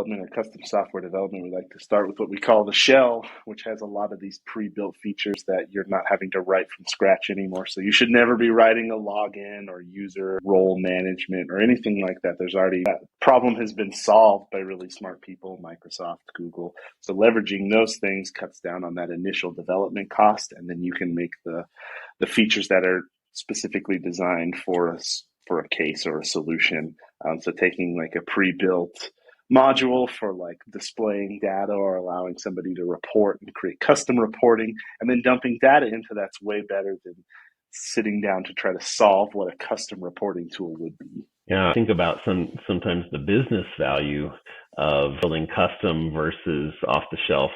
Or custom software development, we like to start with what we call the shell, which has a lot of these pre-built features that you're not having to write from scratch anymore. So you should never be writing a login or user role management or anything like that. There's already that problem has been solved by really smart people, Microsoft, Google. So leveraging those things cuts down on that initial development cost, and then you can make the features that are specifically designed for us for a case or a solution. So taking like a pre-built module for like displaying data or allowing somebody to report and create custom reporting, and then dumping data into that's way better than sitting down to try to solve what a custom reporting tool would be. Yeah, think about sometimes the business value of building custom versus off the shelf.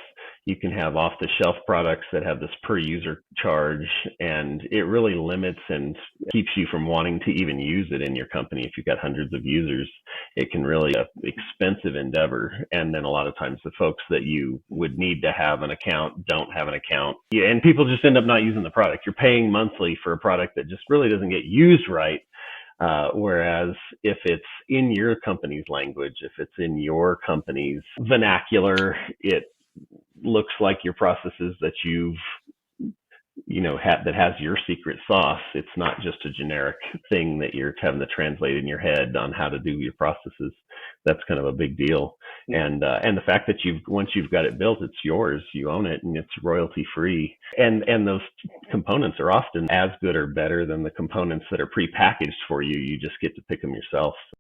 You can have off the shelf products that have this per user charge, and it really limits and keeps you from wanting to even use it in your company. If you've got hundreds of users, it can really be an expensive endeavor. And then a lot of times the folks that you would need to have an account don't have an account. Yeah, and people just end up not using the product. You're paying monthly for a product that just really doesn't get used right. Whereas if it's in your company's language, if it's in your company's vernacular, it looks like your processes that you've that has your secret sauce. It's not just a generic thing that you're having to translate in your head on how to do your processes. That's kind of a big deal. And the fact that once you've got it built, it's yours, you own it, and it's royalty free. And those components are often as good or better than the components that are prepackaged for you. You just get to pick them yourself.